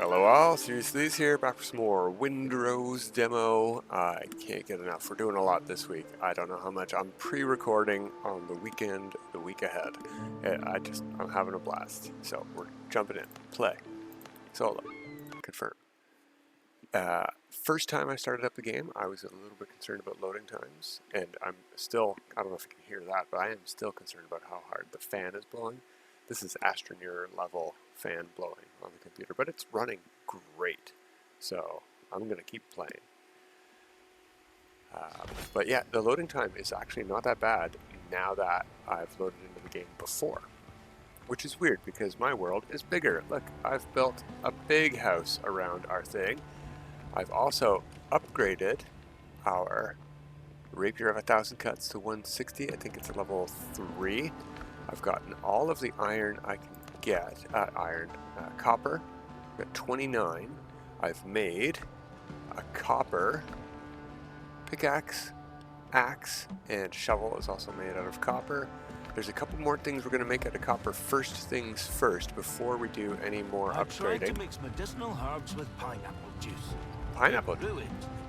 Hello all, Seriously's here, back for some more Windrose Demo. I can't get enough. We're doing a lot this week. I don't know how much. I'm pre-recording on the weekend, the week ahead. I'm having a blast. So we're jumping in. Play. Solo. Confirm. First time I started up the game, I was a little bit concerned about loading times. And I'm still, I don't know if you can hear that, but I am still concerned about how hard the fan is blowing. This is astroneer level fan blowing on the computer, but it's running great. So I'm going to keep playing. But yeah, the loading time is actually not that bad now that I've loaded into the game before. Which is weird because my world is bigger. Look, I've built a big house around our thing. I've also upgraded our Rapier of 1,000 cuts to 160. I think it's a level 3. I've gotten all of the iron I can get, copper, I've got 29. I've made a copper pickaxe, axe, and shovel is also made out of copper. There's a couple more things we're going to make out of copper first things first before we do any more upgrading. I tried to mix medicinal herbs with pineapple juice. Pineapple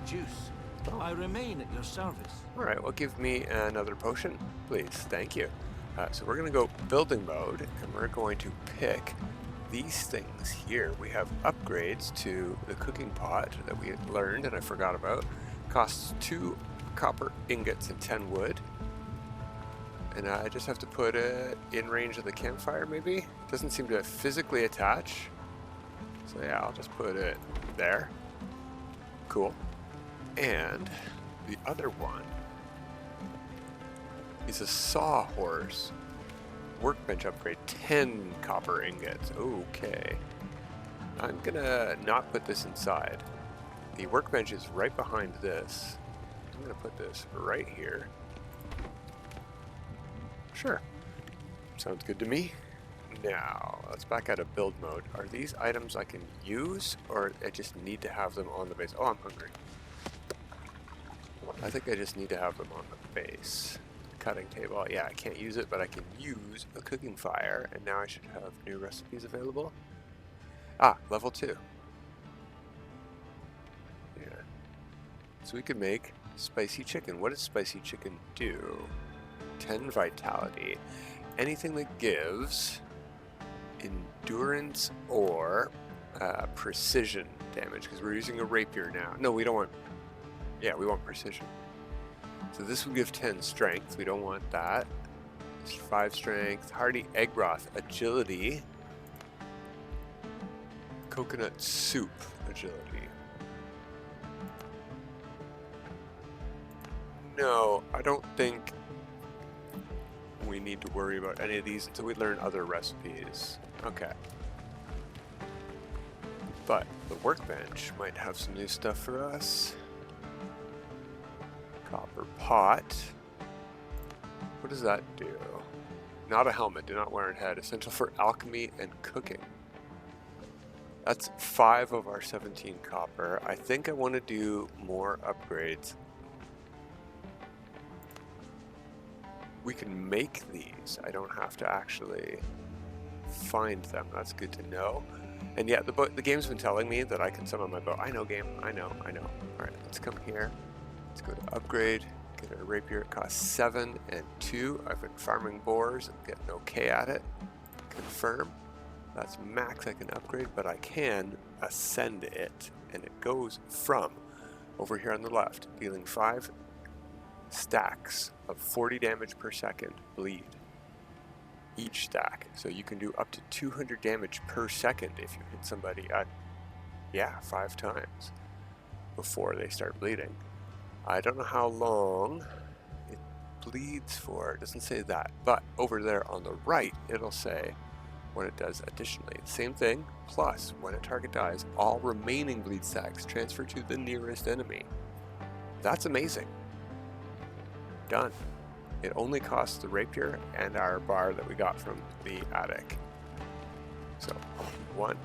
juice. Oh. I remain at your service. Alright, well give me another potion, please. Thank you. So we're going to go building mode, and we're going to pick these things here. We have upgrades to the cooking pot that we had learned and I forgot about. Costs 2 copper ingots and 10 wood. And I just have to put it in range of the campfire, maybe? Doesn't seem to physically attach. So yeah, I'll just put it there. Cool. And the other one is a sawhorse. Workbench upgrade, 10 copper ingots. Okay. I'm gonna not put this inside. The workbench is right behind this. I'm gonna put this right here. Sure. Sounds good to me. Now, let's back out of build mode. Are these items I can use, or I just need to have them on the base? Oh, I'm hungry. I think I just need to have them on the base. Cutting table. Yeah, I can't use it, but I can use a cooking fire, and now I should have new recipes available. Ah, level 2. Yeah. So we can make spicy chicken. What does spicy chicken do? 10 vitality. Anything that gives endurance or precision damage, because we're using a rapier now. No, we don't want... Yeah, we want precision. So this will give 10 strength. We don't want that. It's 5 strength. Hearty egg broth. Agility. Coconut soup. Agility. No, I don't think we need to worry about any of these until we learn other recipes. Okay. But the workbench might have some new stuff for us. Copper pot. What does that do? Not a helmet, do not wear in head. Essential for alchemy and cooking. That's 5 of our 17 copper. I think I want to do more upgrades. We can make these. I don't have to actually find them. That's good to know. And yeah, the game's been telling me that I can summon my bow. I know, game. I know. Alright, let's come here. Let's go to upgrade, get a rapier. It costs 7 and 2. I've been farming boars and getting okay at it. Confirm. That's max I can upgrade, but I can ascend it. And it goes from over here on the left, dealing 5 stacks of 40 damage per second bleed. Each stack. So you can do up to 200 damage per second if you hit somebody at, 5 times before they start bleeding. I don't know how long it bleeds for, it doesn't say that, but over there on the right it'll say what it does additionally. Same thing, plus when a target dies, all remaining bleed stacks transfer to the nearest enemy. That's amazing. Done. It only costs the rapier and our bar that we got from the attic. So, 1.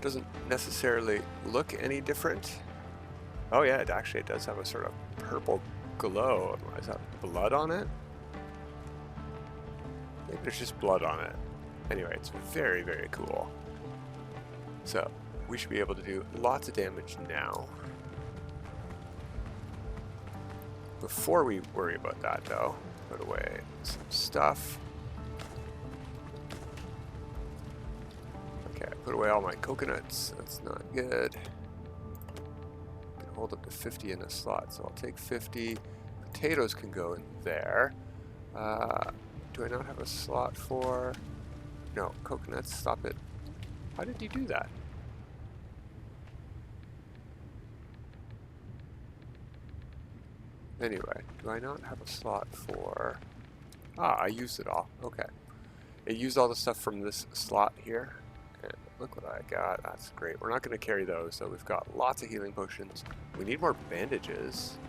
Doesn't necessarily look any different. Oh yeah, it does have a sort of purple glow. Is that blood on it? I think there's just blood on it. Anyway, it's very, very cool. So we should be able to do lots of damage now. Before we worry about that though, put away some stuff. Okay, put away all my coconuts. That's not good. Can hold up to 50 in a slot, so I'll take 50. Potatoes can go in there. Do I not have a slot for... No, coconuts, stop it. How did you do that? Anyway, do I not have a slot for... Ah, I used it all. Okay. It used all the stuff from this slot here. And look what I got. That's great. We're not going to carry those, so we've got lots of healing potions. We need more bandages.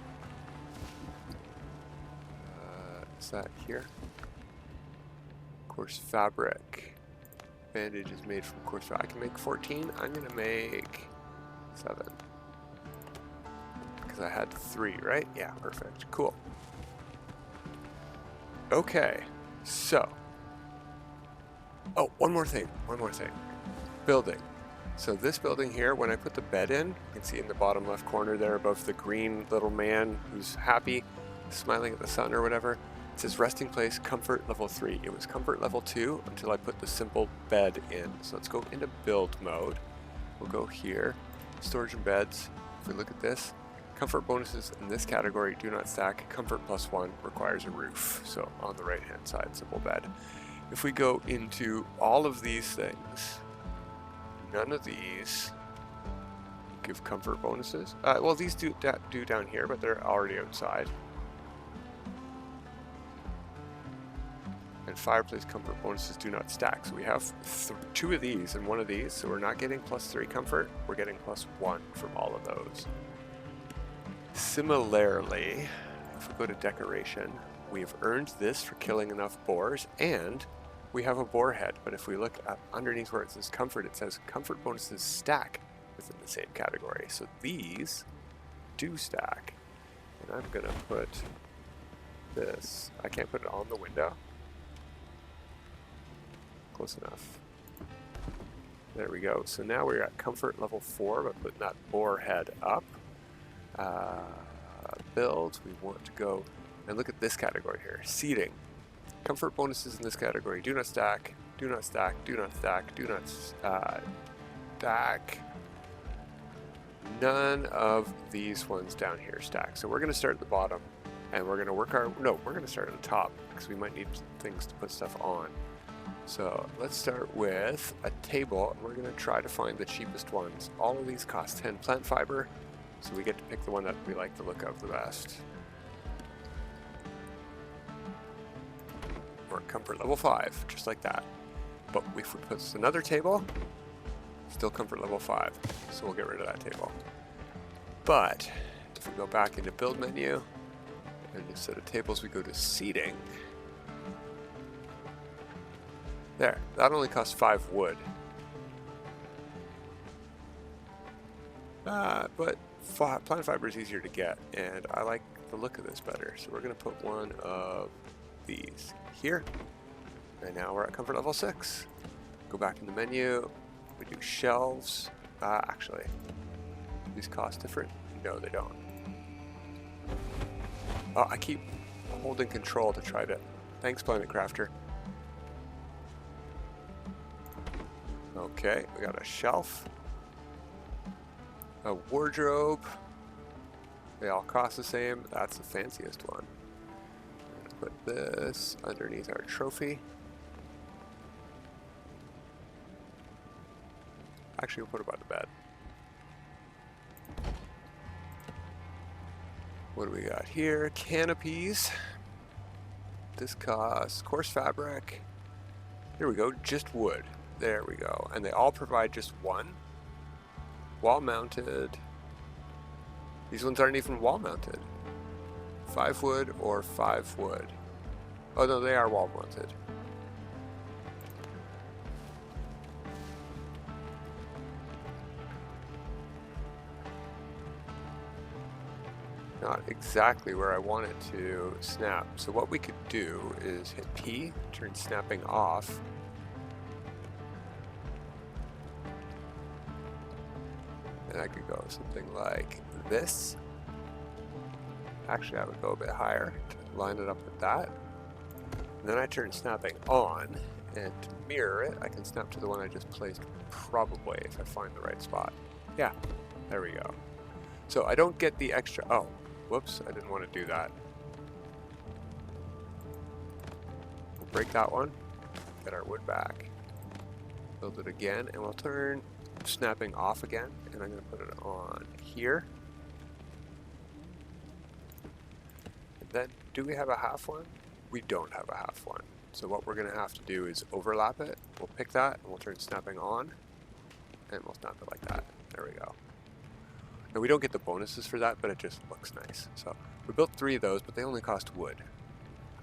Is that here? Coarse fabric. Bandage is made from coarse fabric. I can make 14. I'm going to make 7. Because I had 3, right? Yeah, perfect. Cool. Okay, so. Oh, one more thing. Building. So this building here, when I put the bed in, you can see in the bottom left corner there above the green little man who's happy, smiling at the sun or whatever. It says resting place, comfort level 3. It was comfort level 2 until I put the simple bed in. So let's go into build mode. We'll go here, storage and beds. If we look at this, comfort bonuses in this category do not stack. Comfort +1 requires a roof. So on the right hand side, simple bed. If we go into all of these things, none of these give comfort bonuses. Well, these do down here, but they're already outside. And fireplace comfort bonuses do not stack. So we have 2 of these and 1 of these. So we're not getting +3 comfort. We're getting +1 from all of those. Similarly, if we go to decoration, we've earned this for killing enough boars, and we have a boar head. But if we look at underneath where it says comfort, it says comfort bonuses stack within the same category. So these do stack. And I'm gonna put this, I can't put it on the window. Close enough. There we go. So now we're at comfort level 4 by putting that boar head up. Build, we want to go and look at this category here. Seating. Comfort bonuses in this category do not stack, do not stack, do not stack, do not stack. None of these ones down here stack. So we're going to start at the bottom and we're going to work our... No, we're going to start at the top because we might need things to put stuff on. So let's start with a table, and we're going to try to find the cheapest ones. All of these cost 10 plant fiber, so we get to pick the one that we like the look of the best. We're at comfort level 5, just like that. But if we put another table, still comfort level 5, so we'll get rid of that table. But if we go back into build menu, and instead of tables we go to seating, there, that only costs 5 wood. But plant fiber is easier to get, and I like the look of this better. So we're going to put one of these here. And now we're at comfort level 6. Go back in the menu. We do shelves. Actually, these cost different? No, they don't. Oh, I keep holding control to try to... Thanks, Planet Crafter. Okay, we got a shelf, a wardrobe. They all cost the same. That's the fanciest one. I'm gonna put this underneath our trophy. Actually, we'll put it by the bed. What do we got here? Canopies. This costs coarse fabric. Here we go, just wood. There we go. And they all provide just one. Wall mounted. These ones aren't even wall mounted. 5 wood or 5 wood. Oh no, they are wall mounted. Not exactly where I want it to snap. So what we could do is hit P, turn snapping off. And I could go something like this. Actually, I would go a bit higher to line it up with that. And then I turn snapping on, and to mirror it, I can snap to the one I just placed, probably, if I find the right spot. Yeah, there we go. So I don't get the extra, oh, whoops, I didn't want to do that. We'll break that one, get our wood back, build it again, and we'll turn snapping off again, and I'm going to put it on here. And then, do we have a half one? We don't have a half one. So what we're going to have to do is overlap it. We'll pick that, and we'll turn snapping on, and we'll snap it like that. There we go. Now we don't get the bonuses for that, but it just looks nice. So we built 3 of those, but they only cost wood.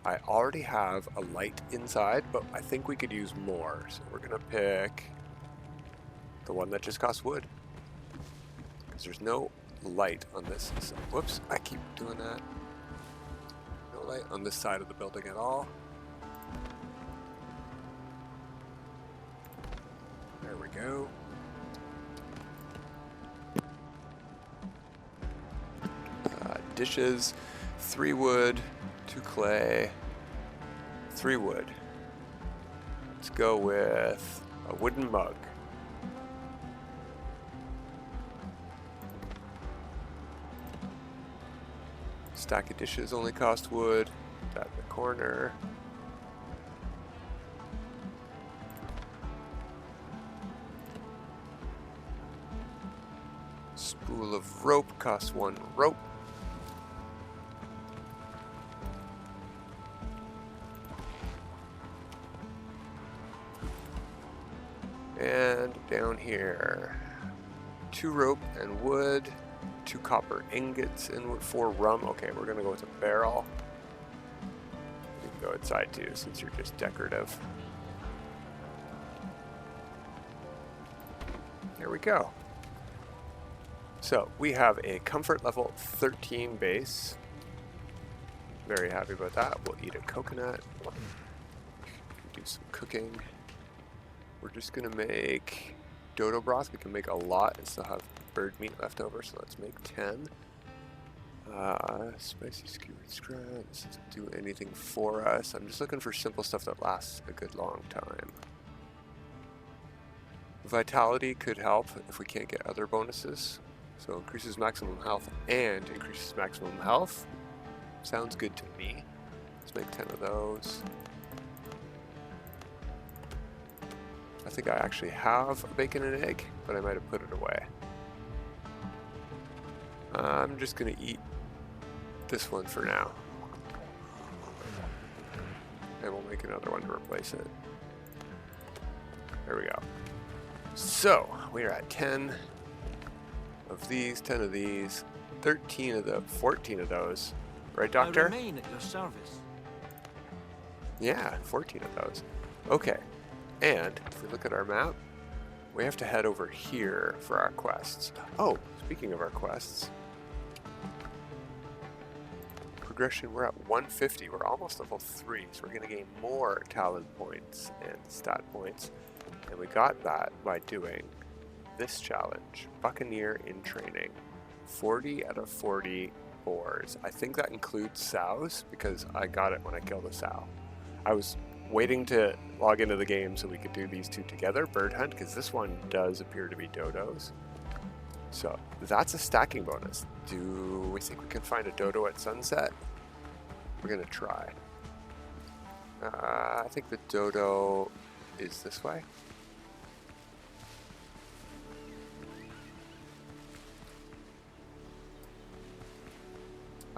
I already have a light inside, but I think we could use more. So we're going to pick the one that just costs wood, because there's no light on this. So, whoops, I keep doing that. No light on this side of the building at all. There we go. Dishes, 3 wood, 2 clay, 3 wood. Let's go with a wooden mug. Stack of dishes only cost wood. That in the corner. Spool of rope costs 1 rope. And down here, 2 rope and wood, 2 copper ingots and wood, 4 rum. Okay, we're gonna go with a barrel. You can go outside too, since you're just decorative. There we go. So we have a comfort level 13 base. Very happy about that. We'll eat a coconut. Do some cooking. We're just gonna make dodo broth. We can make a lot and still have bird meat left over, so let's make 10. Spicy skewered scrap. This doesn't do anything for us. I'm just looking for simple stuff that lasts a good long time. Vitality could help if we can't get other bonuses. So increases maximum health and increases maximum health. Sounds good to me. Let's make 10 of those. I think I actually have a bacon and egg, but I might have put it away. I'm just gonna eat this one for now. And we'll make another one to replace it. There we go. So, we are at 10 of these, 10 of these, 13 of the 14 of those. Right, Doctor? I remain at your service. Yeah, 14 of those. Okay. And if we look at our map, we have to head over here for our quests. Oh, speaking of our quests, progression, we're at 150. We're almost level 3, so we're going to gain more talent points and stat points. And we got that by doing this challenge, Buccaneer in Training. 40 out of 40 boars. I think that includes sows, because I got it when I killed a sow. I was waiting to log into the game so we could do these 2 together, bird hunt, because this one does appear to be dodos. So that's a stacking bonus. Do we think we can find a dodo at sunset? We're gonna try. I think the dodo is this way.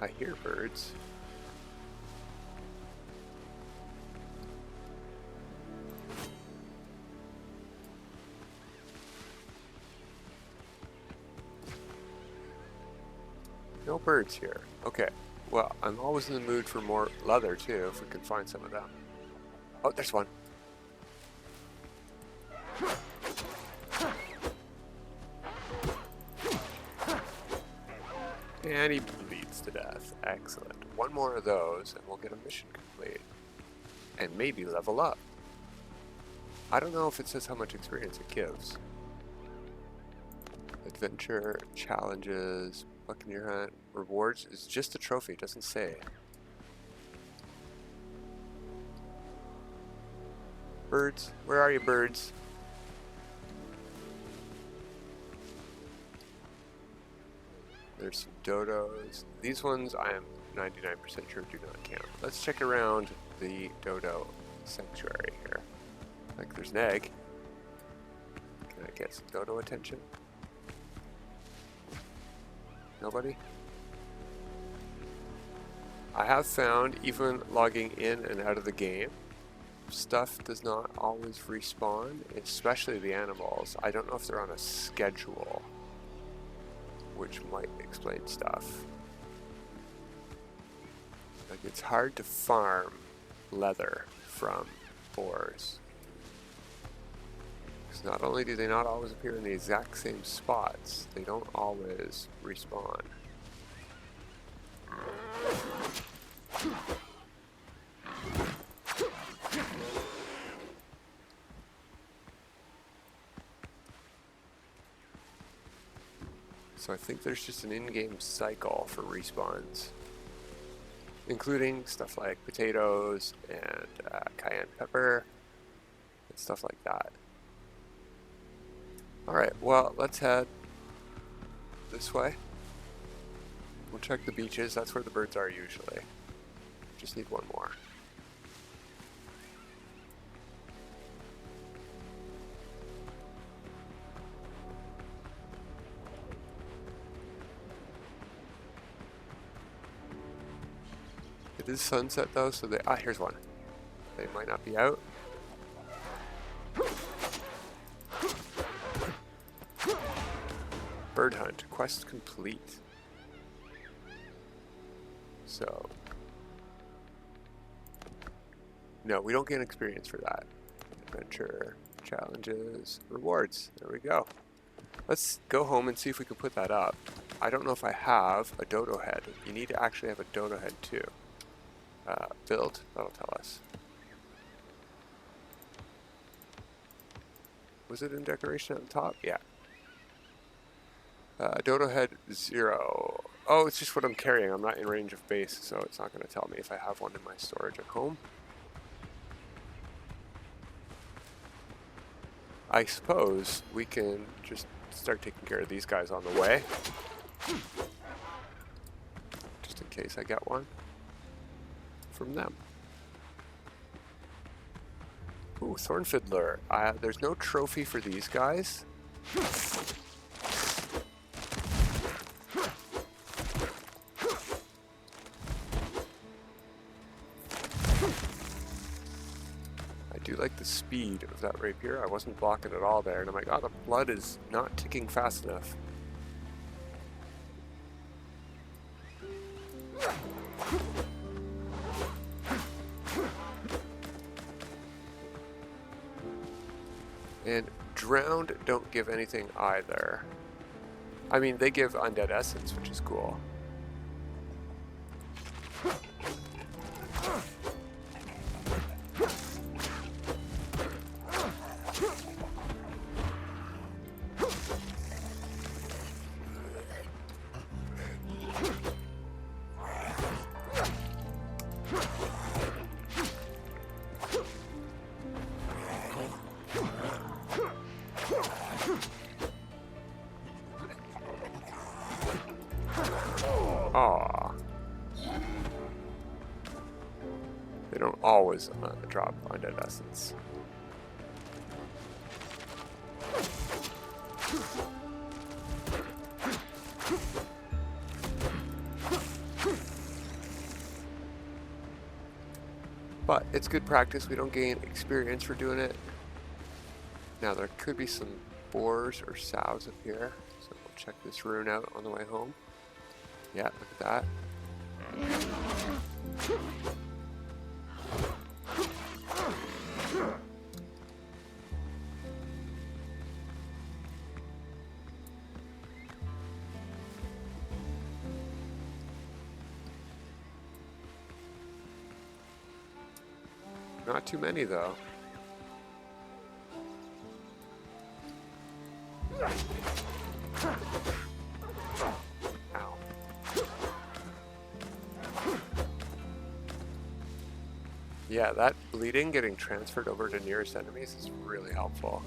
I hear birds. No birds here. Okay. Well, I'm always in the mood for more leather too, if we can find some of them. Oh, there's one. And he bleeds to death. Excellent. One more of those and we'll get a mission complete. And maybe level up. I don't know if it says how much experience it gives. Adventure, challenges, Buccaneer Hunt, rewards is just a trophy, it doesn't say. Birds, where are you, birds? There's some dodos. These ones I am 99% sure do not count. Let's check around the dodo sanctuary here. Like there's an egg. Can I get some dodo attention? Nobody? I have found, even logging in and out of the game, stuff does not always respawn, especially the animals. I don't know if they're on a schedule, which might explain stuff. Like it's hard to farm leather from boars. Because not only do they not always appear in the exact same spots, they don't always respawn. So I think there's just an in-game cycle for respawns, including stuff like potatoes and cayenne pepper and stuff like that. Alright, well, let's head this way. We'll check the beaches, that's where the birds are usually. Just need one more. It is sunset though, so they, here's one. They might not be out. Bird hunt, quest complete. So, no, we don't get experience for that. Adventure, challenges, rewards, there we go. Let's go home and see if we can put that up. I don't know if I have a dodo head. You need to actually have a dodo head too. Build, that'll tell us. Was it in decoration at the top? Yeah. Dodo head 0. Oh, it's just what I'm carrying. I'm not in range of base, so it's not going to tell me if I have one in my storage at home. I suppose we can just start taking care of these guys on the way. Just in case I get one from them. Ooh, Thorn Fiddler. There's no trophy for these guys. I do like the speed of that rapier. I wasn't blocking at all there, and I'm like, oh, the blood is not ticking fast enough. And drowned don't give anything either. I mean, they give undead essence, which is cool. Aw. They don't always drop undead essence. But it's good practice. We don't gain experience for doing it. Now there could be some boars or sows up here, so we'll check this rune out on the way home. Yeah, look at that. Not too many though. Ow. Yeah, that bleeding getting transferred over to nearest enemies is really helpful.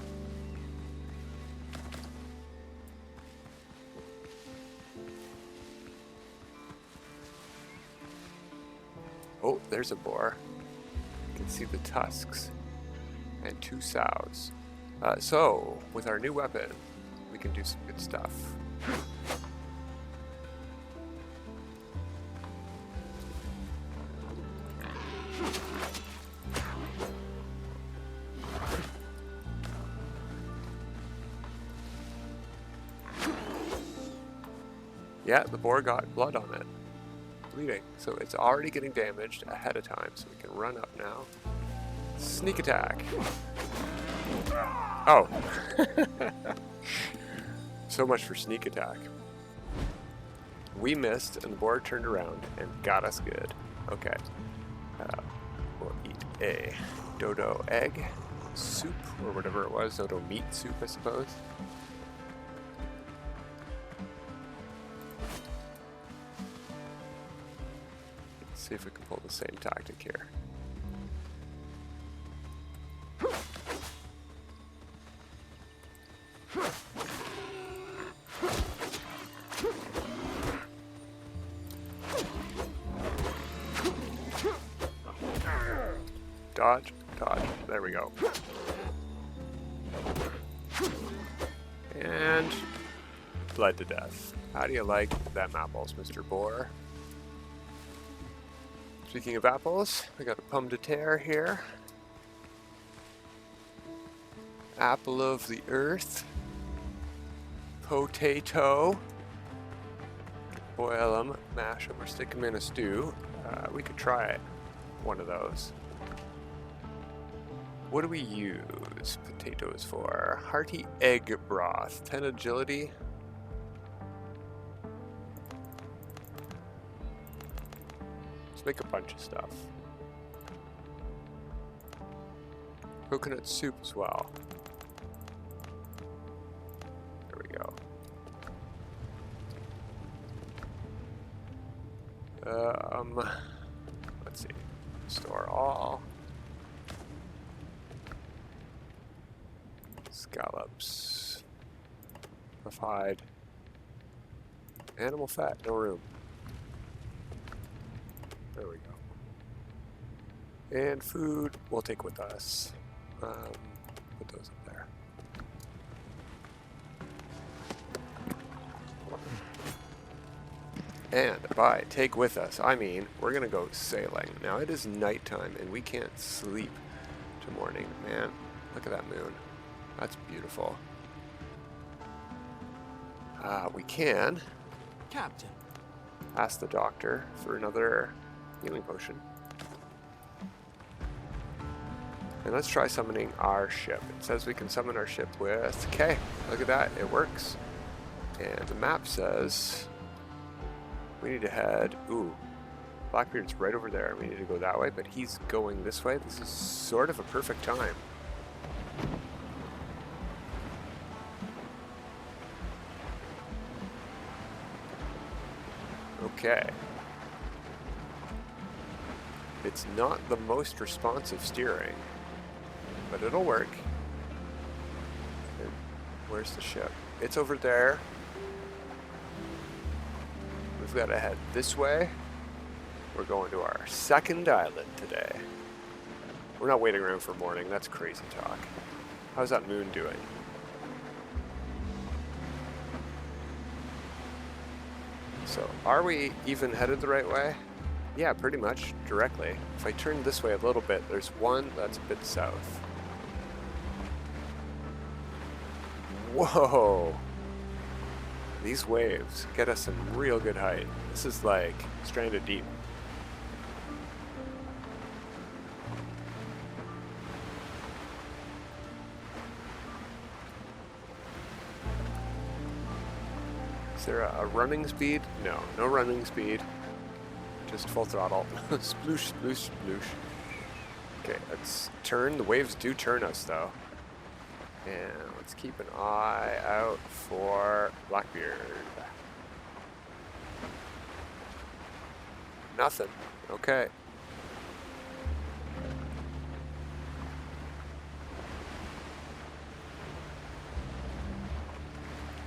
Oh, there's a boar. You can see the tusks. And 2 sows. So, with our new weapon, we can do some good stuff. Yeah, the boar got blood on it. Bleeding. So it's already getting damaged ahead of time, so we can run up now. Sneak attack. Oh. So much for sneak attack. We missed, and the boar turned around and got us good. Okay. We'll eat a dodo egg soup, or whatever it was. Dodo meat soup, I suppose. Let's see if we can pull the same tactic here. Dodge, dodge, there we go. And bled to death. How do you like them apples, Mr. Boar? Speaking of apples, we got a pomme de terre here. Apple of the earth. Potato. Boil them, mash them, or stick them in a stew. We could try one of those. What do we use potatoes for? Hearty egg broth. 10 agility. Let's make a bunch of stuff. Coconut soup as well. There we go. Let's see. Store all. Scallops. Rough hide. Animal fat, no room. There we go. And food we'll take with us. Put those up there. And by take with us, I mean we're gonna go sailing. Now it is nighttime and we can't sleep till morning. Man, look at that moon. That's beautiful. We can Captain, ask the doctor for another healing potion. And let's try summoning our ship. It says we can summon our ship with... Okay, look at that, it works. And the map says we need to head... Ooh, Blackbeard's right over there. We need to go that way, but he's going this way. This is sort of a perfect time. Okay. It's not the most responsive steering, but it'll work. And where's the ship? It's over there. We've got to head this way. We're going to our second island today. We're not waiting around for morning. That's crazy talk. How's that moon doing? So, are we even headed the right way? Yeah, pretty much, directly. If I turn this way a little bit, there's one that's a bit south. Whoa! These waves get us some real good height. This is like stranded deep. Is there a running speed? No, no running speed. Just full throttle. Sploosh, sploosh, sploosh. Okay, let's turn. The waves do turn us, though. And Let's keep an eye out for Blackbeard. Nothing. Okay.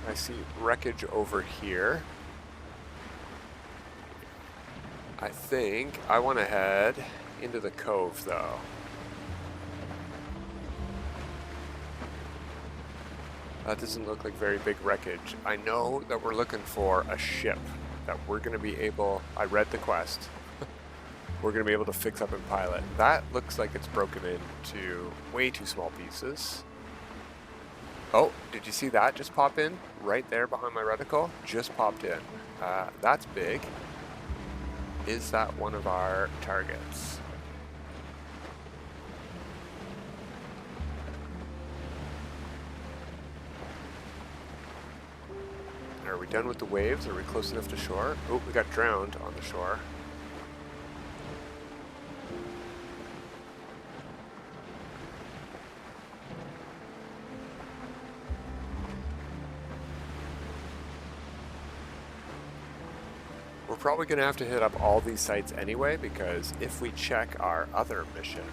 I see wreckage over here. I think I want to head into the cove though. That doesn't look like very big wreckage. I know that we're looking for a ship that we're going to be able, I read the quest, we're going to be able to fix up and pilot. That looks like it's broken into way too small pieces. Oh, did you see that just pop in? Right there behind my reticle? Just popped in. That's big. Is that one of our targets? Are we done with the waves? Are we close enough to shore? Oh, we got drowned on the shore. We're probably going to have to hit up all these sites anyway, because if we check our other mission,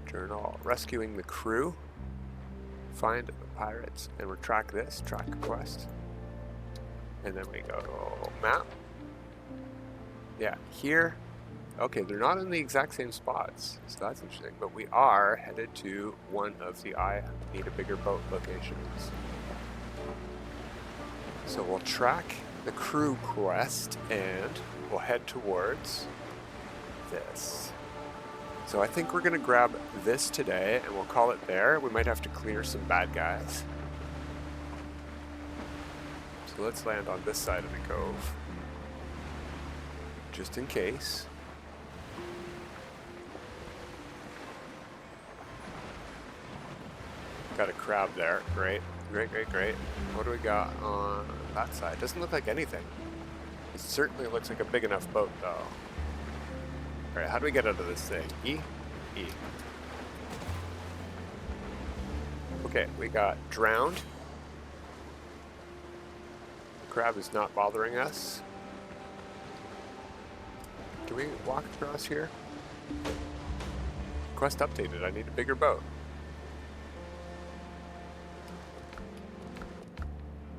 journal, rescuing the crew, find the pirates, and we track this, track quest, and then we go map. Yeah, here. Okay, they're not in the exact same spots, so that's interesting, but we are headed to one of the I need a bigger boat locations. So we'll track the crew quest and we'll head towards this. So I think we're going to grab this today and we'll call it there. We might have to clear some bad guys. So let's land on this side of the cove, just in case. Got a crab there, great. Great, great, great. What do we got on that side? Doesn't look like anything. It certainly looks like a big enough boat, though. Alright, how do we get out of this thing? E? E. Okay, we got drowned. Crab is not bothering us. Do we walk across here? Quest updated. I need a bigger boat.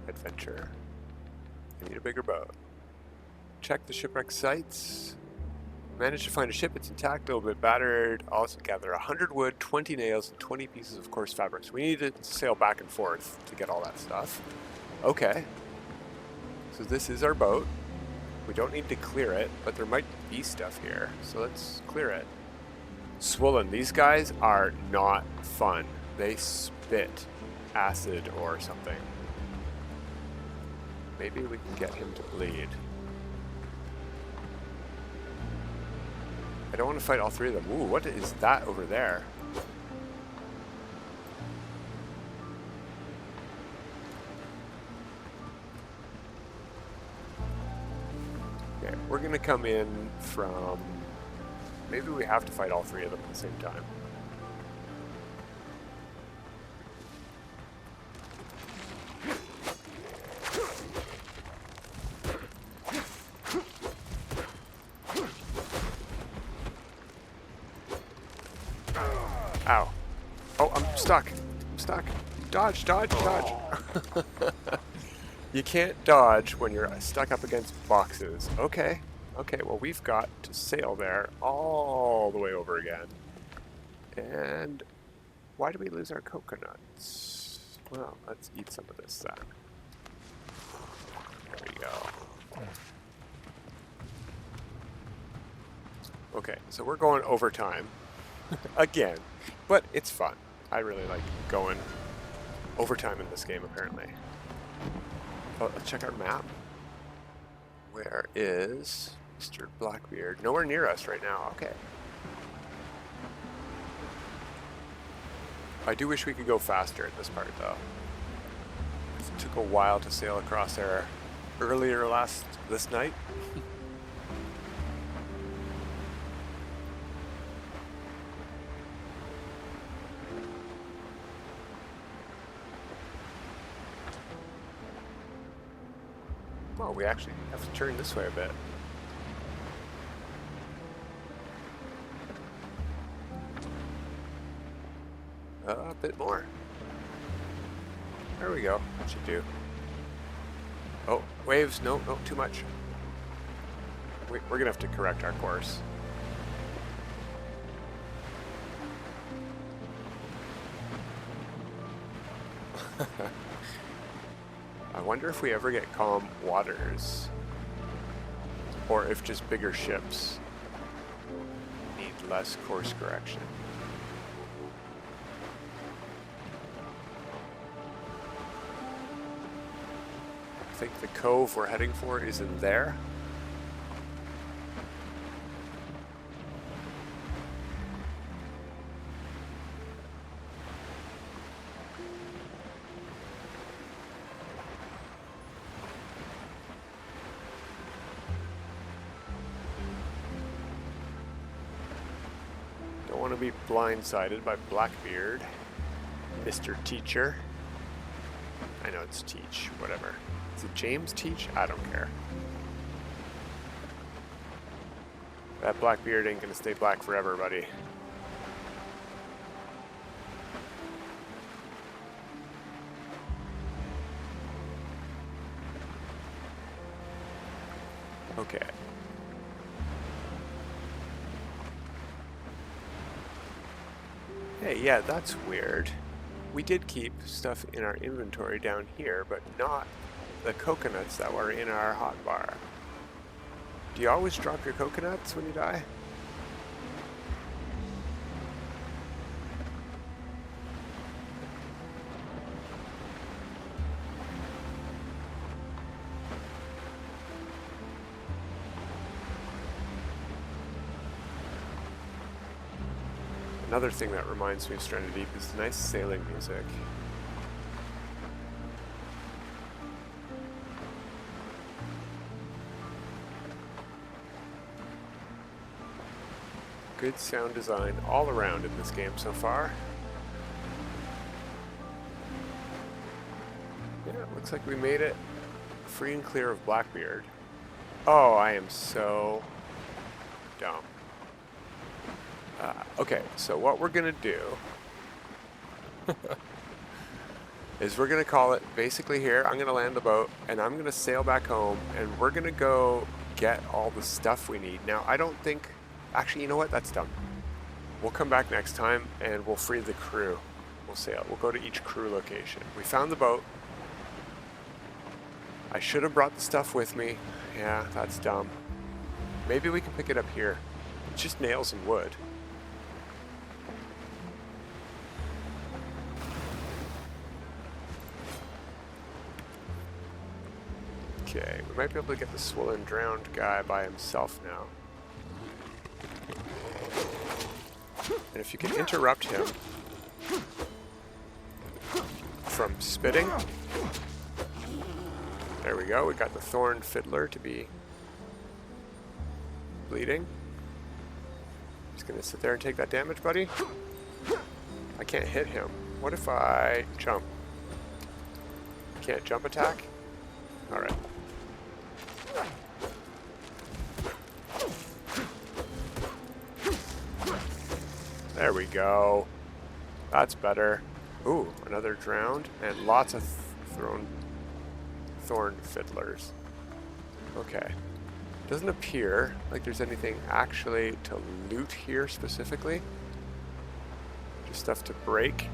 Adventure. I need a bigger boat. Check the shipwreck sites. Managed to find a ship. It's intact, a little bit battered. Also gather 100 wood, 20 nails, and 20 pieces of coarse fabric. So we need to sail back and forth to get all that stuff. Okay. So this is our boat. We don't need to clear it, but there might be stuff here. So let's clear it. Swollen. These guys are not fun. They spit acid or something. Maybe we can get him to bleed. I don't want to fight all three of them. Ooh, what is that over there? Okay, we're going to come in from... Maybe we have to fight all three of them at the same time. Ow. Oh, I'm stuck. I'm stuck. Dodge, dodge, dodge. You can't dodge when you're stuck up against boxes. Okay. Okay, well, we've got to sail there all the way over again. And why do we lose our coconuts? Well, let's eat some of this then. There we go. Okay, so we're going overtime. Again, but it's fun. I really like going overtime in this game, apparently. Oh, let's check our map. Where is Mr. Blackbeard? Nowhere near us right now. Okay. I do wish we could go faster at this part, though. It took a while to sail across there earlier this night. Oh, we actually have to turn this way a bit. A bit more. There we go. That should do. Oh, waves. No, no, too much. We're going to have to correct our course. I wonder if we ever get calm waters, or if just bigger ships need less course correction. I think the cove we're heading for is in there. Want to be blindsided by Blackbeard, Mr. Teacher. I know it's Teach, whatever. Is it James Teach? I don't care. That Blackbeard ain't gonna stay black forever, buddy. Okay. Hey, yeah, that's weird. We did keep stuff in our inventory down here, but not the coconuts that were in our hotbar. Do you always drop your coconuts when you die? Another thing that reminds me of Stranded Deep is the nice sailing music. Good sound design all around in this game so far. Yeah, it looks like we made it free and clear of Blackbeard. Oh, I am so dumb. Okay, so what we're gonna do is we're gonna call it basically here. I'm gonna land the boat and I'm gonna sail back home and we're gonna go get all the stuff we need. Now, I don't think, actually, you know what? That's dumb. We'll come back next time and we'll free the crew. We'll sail. We'll go to each crew location. We found the boat. I should have brought the stuff with me. Yeah, that's dumb. Maybe we can pick it up here. It's just nails and wood. Okay, we might be able to get the swollen drowned guy by himself now. And if you can interrupt him from spitting. There we go, we got the thorn fiddler to be bleeding. Just gonna sit there and take that damage, buddy. I can't hit him. What if I jump? Can't jump attack? Alright. There we go. That's better. Ooh, another drowned and lots of thorn fiddlers. Okay. Doesn't appear like there's anything actually to loot here specifically. Just stuff to break.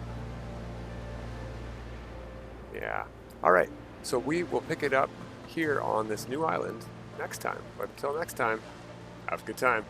Yeah. Alright, so we will pick it up here on this new island next time. But until next time, have a good time.